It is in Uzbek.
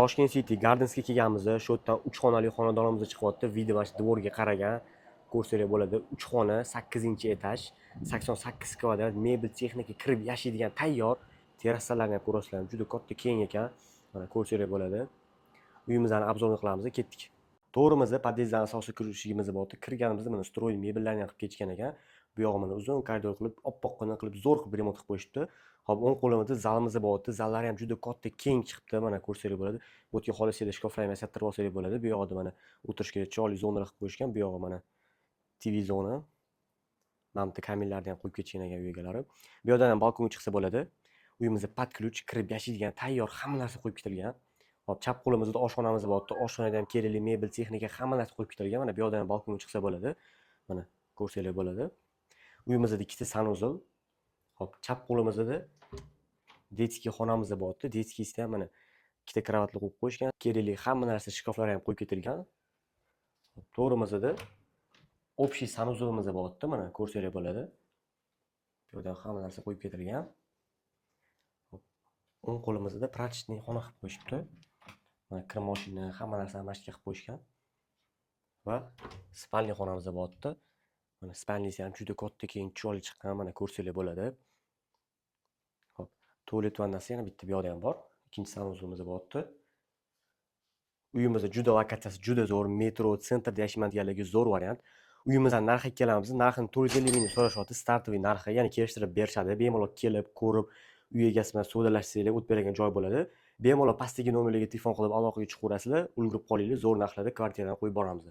Toshkent City Gardensga kelganmiz. Shu yerdan 3 xonali xonadonimiz chiqyapti. Video mana shu devorga qaragan ko'rsalar bo'ladi. 3 xona, 8-etaj, 88 kvadrat, mebel texnika kirib yashaydigan tayyor. Terrasalarni ham ko'rasizlar, juda katta keng ekan. Mana ko'rsalar bo'ladi. Uyimizni obzorni qilamiz, ketdik. To'g'rimizda podyezddan asosiy kirishimiz bor. Kirganimizda mana stroy mebellarni ham qilib ketishgan ekan. Bu yog'i mana uzun koridor qilib, oppoqqina qilib, zo'r qilib remont qilib qo'yishibdi. Hop, o'ng qo'limizda zalimiz bor. Zallari ham juda katta, keng chiqibdi. Mana ko'rsangiz bo'ladi. Bu yerga xolisinglar shkaflarni sattirib olsangiz bo'ladi. Bu yoqda mana o'tirishga chiroyli zonalar qilib qo'yishgan. Bu yog'i mana TV zona. Mana bu kamillarni ham qo'yib ketishgan ekan uy egalari. Bu yoqdan ham balkonga chiqsa bo'ladi. Uyimizda pod ключ, kirib yashaydigan tayyor hamma narsa qo'yib ketilgan. Hop, chap qo'limizda oshxonamiz bor. Oshxonada ham kerakli mebel, texnika hamma narsa qo'yib ketilgan. Mana bu yoqdan ham balkonga chiqsa bo'ladi. Mana ko'rsangiz bo'ladi. Uyimizda ikkita sanuzul. Hop, chap qo'limizda detskiy xonamiz bor. Detskiysda ham mana ikkita kravatli qo'yib qo'yishgan. Kerakli hamma narsa, shkaflar ham qo'yib ketilgan. To'g'rimizda общий sanuzulimiz bor. Mana ko'rsangiz bo'ladi. Bu yerda hamma narsa qo'yib ketilgan. O'ng qo'limizda prachetniy xona qilib qo'yishibdi. Mana kir mashina, hamma narsani mashqa qilib qo'yishgan. Va spalniy xonamiz bor. Mana spalniysi ham juda katta, keng, chiroyli chiqqan. Mana ko'rsangiz bo'ladi. Hop, tualet vannasi yana bitta bu yoqda ham bor. Ikkinchi sanuzulimiz bor. Uyimizda juda lokatsiyasi juda zo'r, metro sentrda yashayman deganlarga zo'r variant. Uyimizdan narxiga kelamiz. Narxini 450 ming so'rashyapti, startoviy narxi, ya'ni kelishtirib berishadi. Bemalol kelib, ko'rib, uy egasi bilan savdolashsanglar, o't beradigan joy bo'ladi. Bemalol pastdagi nomerlarga telefon qilib aloqaga chiqaverasizlar, ulgurib qolinglar, zo'r narxlarda kvartiradan qo'yib boramiz.